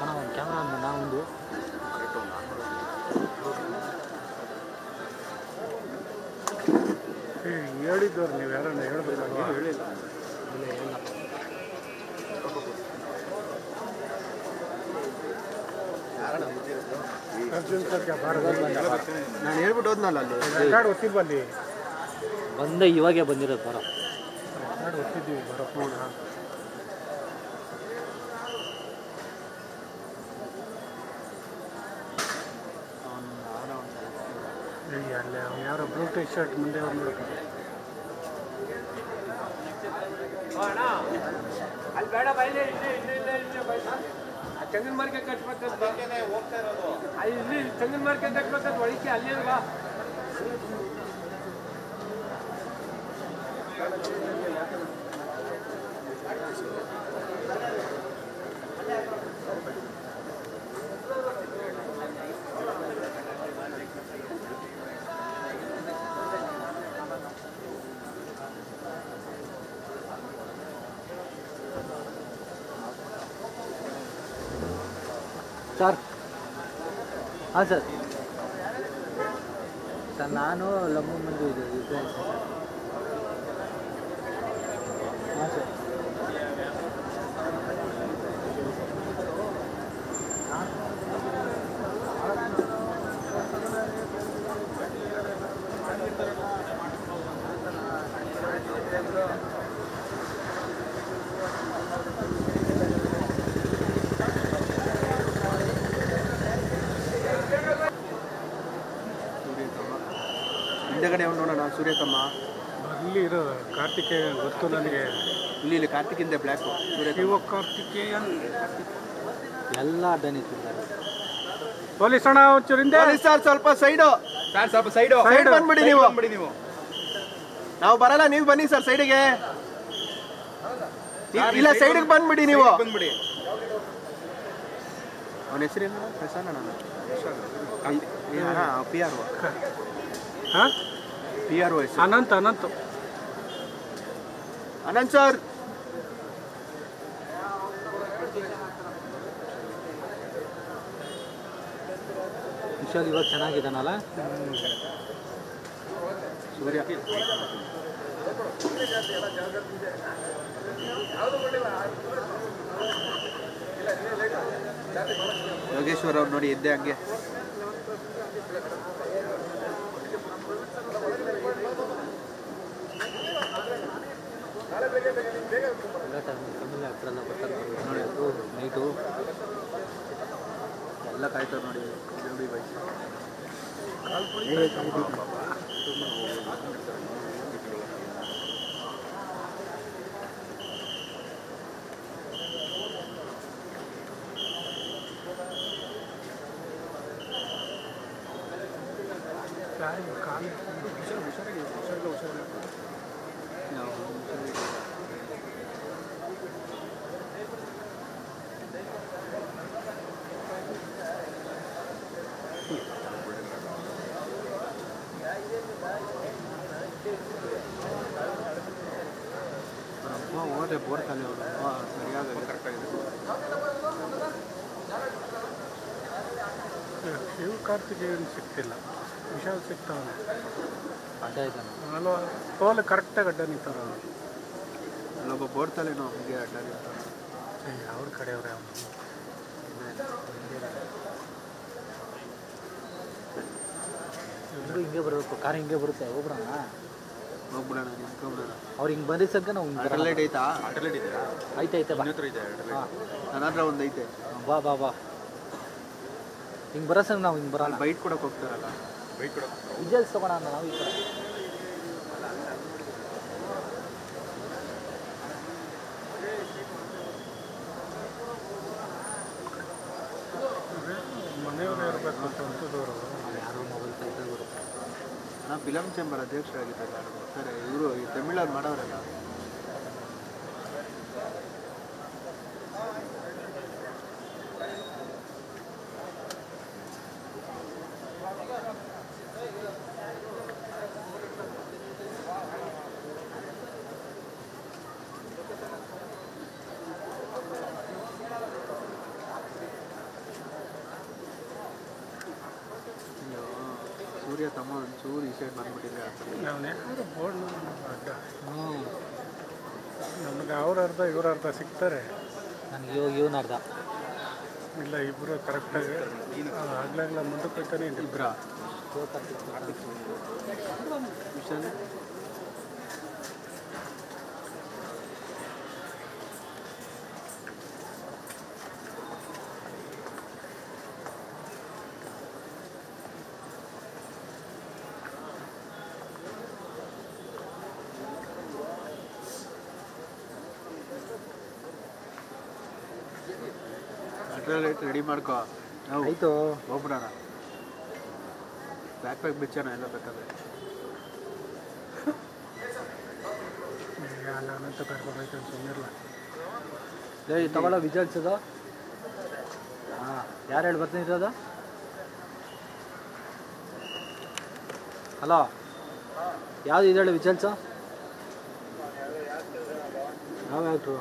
ಅಣ್ಣ ಒಂದು ಕ್ಯಾಮ್ರಾ ನಾವೊಂದು ಹೇಳಿದ್ದವ್ರು ನೀವು ಯಾರನ್ನ ಹೇಳ್ಬೇಕಾಗಿ ಹೇಳಿಲ್ಲ. ಅರ್ಜುನ್ ಸರ್ ನಾನು ಹೇಳ್ಬಿಟ್ಟು ಹೋದ್ನಲ್ಲ ಅಲ್ಲಿ ರೆಕಾರ್ಡ್ ಗೊತ್ತಿಲ್ವಲ್ಲಿ ಬಂದೆ ಇವಾಗೇ ಬಂದಿರೋದು ಬರೋ ರೆಕಾರ್ಡ್ ಗೊತ್ತಿದ್ದೀವಿ ಬರೋ ಫೋನ್ ಅಲ್ಲೇ ಅವ್ನು ಯಾರೋ ಬ್ಲೂ ಟೀ ಶರ್ಟ್ ಮುಂದೆ ಅವ್ರು ನೋಡ್ತಾರೆ ಅಲ್ಲಿ ಬೇಡ ಬೈಲೆ ತೆಂಗಿನ ಮಾರ್ಕೆ ಕಟ್ಬೇಕಂತ ಹೋಗ್ತಾ ಇರೋದು ಇಲ್ಲಿ ತೆಂಗಿನ ಮಾರ್ಕೆ ಕಟ್ಬೇಕಂತ ಒಳಕ್ಕೆ ಅಲ್ಲೇ ಬಾ ಸರ್ ಹಾಂ ಸರ್ ಸರ್ ನಾನು ಲಂಬು ಮಂದಿ ಇದು ಹಾಂ ಸರ್ ಹಿಂದೆಗಡೆ ಅವ್ನು ನೋಡೋಣ ಸೂರ್ಯಕಮ್ಮ ಅಲ್ಲಿ ಇರೋ ಕಾರ್ತಿಕೇಯ ಗೊತ್ತು ನನಗೆ. ಇಲ್ಲಿ ಕಾರ್ತಿಕಿಂದ ಬ್ಲ್ಯಾಕು ಶಿವ ಕಾರ್ತಿಕೇಯ ಎಲ್ಲ ಅಡ್ಡ ನಿಂತಿದ್ದಾರೆ. ಪೊಲೀಸ್ ಅಣ್ಣ ಒಂಚೂರು ಹಿಂದೆ ಸರ್ ಸ್ವಲ್ಪ ಸೈಡು ಸರ್ ಸ್ವಲ್ಪ ಸೈಡು ಸೈಡ್ ಬಂದ್ಬಿಡಿ ನೀವು ನಾವು ಬರಲ್ಲ ನೀವು ಬನ್ನಿ ಸರ್ ಸೈಡಿಗೆ ಇಲ್ಲ ಸೈಡಿಗೆ ಬಂದ್ಬಿಡಿ ನೀವು ಬಂದ್ಬಿಡಿ. ಅವನ ಹೆಸರೇನು ಪ್ರಸನ್ನ ಪಿ ಆರ್ ಒ ಹಾಂ P R O Anant Anant Anant sir Vishal ಇವಾಗ ಚೆನ್ನಾಗಿದ್ದಾನಲ್ಲ ಸೂರ್ಯ ಯೋಗೇಶ್ವರ್ ಅವ್ರು ನೋಡಿ ಇದ್ದೆ ಹಂಗೆ ಫ್ಯಾಮಿಲಿ ಹತ್ರೆಲ್ಲ ಬರ್ತಾರೆ ನೋಡಿ ನೈಟು ಎಲ್ಲ ಕಾಯ್ತಾರೆ ನೋಡಿ ಹೋದ್ರೆ ಬೋರ್ ಖಾಲಿ ಅವರು ಸರಿಯಾಗಿ ಕರೆಕ್ಟಾಗಿದೆ. ಶಿವ ಕಾರ್ತಿಕೇಯನ್ ಸಿಗ್ತಿಲ್ಲ, ವಿಶಾಲ್ ಸಿಗ್ತಾವನೆ ಅಡ್ಡ ಇದ್ದಾನೆ ಅಲ್ವಾ ತೋಲು ಕರೆಕ್ಟಾಗಿ ಅಡ್ಡ ನಿಂತಾರ ಅಲ್ಲೊಬ್ಬ ಬೋರ್ ತಲೆನೋ ಹಂಗೆ ಅಡ್ಡ ನಿಂತಾನೆ. ಅವ್ರ ಕಡೆಯವ್ರೆ ಅವನು ಹಿಂಗೆ ಬರಬೇಕು, ಕಾರ್ ಹಿಂಗೆ ಬರುತ್ತೆ ಹೋಗ್ಬಿಡೋಣ ಹೋಗ್ಬಿಡೋಣ ನಿಂತ್ಕೊಂಡ್ಬಿಡೋಣ. ಅವ್ರು ಹಿಂಗೆ ಬಂದಿದ್ದ ಸಂಕ ನಾವು ಆಟೋಲೈಟ್ ಐತಾ? ಐತೆ ಬಾ ನನ್ನ ಹತ್ರ ಒಂದು ಐತೆ. ಬಾ ಬಾ ಬಾ ಹಿಂಗೆ ಬರೋ ಸಂಗ ನಾವು ಹಿಂಗೆ ಬರೋಣ. ಬೈಟ್ ಕೊಡಕ್ಕೆ ಹೋಗ್ತಾರಲ್ಲ, ಬೈಟ್ ಕೊಡಕ್ಕೆ ವಿಜಲ್ಸ್ ತೊಗೊಳ ನಾವು ಈ ಕಡೆ ಮನೆಯವರೇ ಇರಬೇಕು ಅಂತ ಅಂತಿದ್ದವರು ಯಾರು ಮೊಬೈಲ್ ತೆಗೆದು ಬರುತ್ತೆ. ನಾನು ಫಿಲಮ್ ಚೇಂಬರ್ ಅಧ್ಯಕ್ಷರಾಗಿದ್ದಾರೆ ಯಾರು ಬರ್ತಾರೆ ಇವರು ಈ ತಮಿಳವ್ರು ಮಾಡೋರಲ್ಲ. ಸೂರ್ಯ ತಮ್ಮ ಒಂಚೂರು ಈ ಸೈಡ್ ಬಂದ್ಬಿಟ್ಟಿದ್ರೆ ಆಗ್ತದೆ. ನಾವು ಯಾರು ಬೋರ್ಡ್ ಅಡ್ಡ ಹ್ಞೂ ನಮ್ಗೆ ಅವ್ರ ಅರ್ಧ ಇವ್ರ ಅರ್ಧ ಸಿಗ್ತಾರೆ. ನನಗೆ ಇವನು ಅರ್ಧ. ಇಲ್ಲ ಇಬ್ಬರು ಕರೆಕ್ಟಾಗಿ ಆಗ್ಲಾಗ್ಲ ಮುಂದಕ್ಕೆ ಹೋಗ್ತಾನೆ ಇಬ್ಬರ ವಿಷನ್ ಲೈಟ್ ರೆಡಿ ಮಾಡ್ಕೋ. ನಾವು ಆಯಿತು. ಹೋಗ್ಬಿಡೋಣ. ಬ್ಯಾಕ್ ಪ್ಯಾಕ್ ಬಿಚ್ಚೋಣ ಎಲ್ಲ ಬೇಕಾದ್ರೆ. ನಾನಂತ ಕರ್ಕೋಬೇಕಂತ ಸುಮ್ಮನಿರಲ್ಲ. ಏಯ್ ತಗೊಳ್ಳೋ ವಿಜಲ್ಸ್ ಅದು. ಹಾಂ ಯಾರು ಹೇಳಿ ಬರ್ತೀನಿ ಇರೋದು? ಹಲೋ ಯಾವುದು ಇದು ಹೇಳಿ ವಿಜಲ್ಸು? ಯಾವ ಆ್ಯಕ್ಟ್ರು?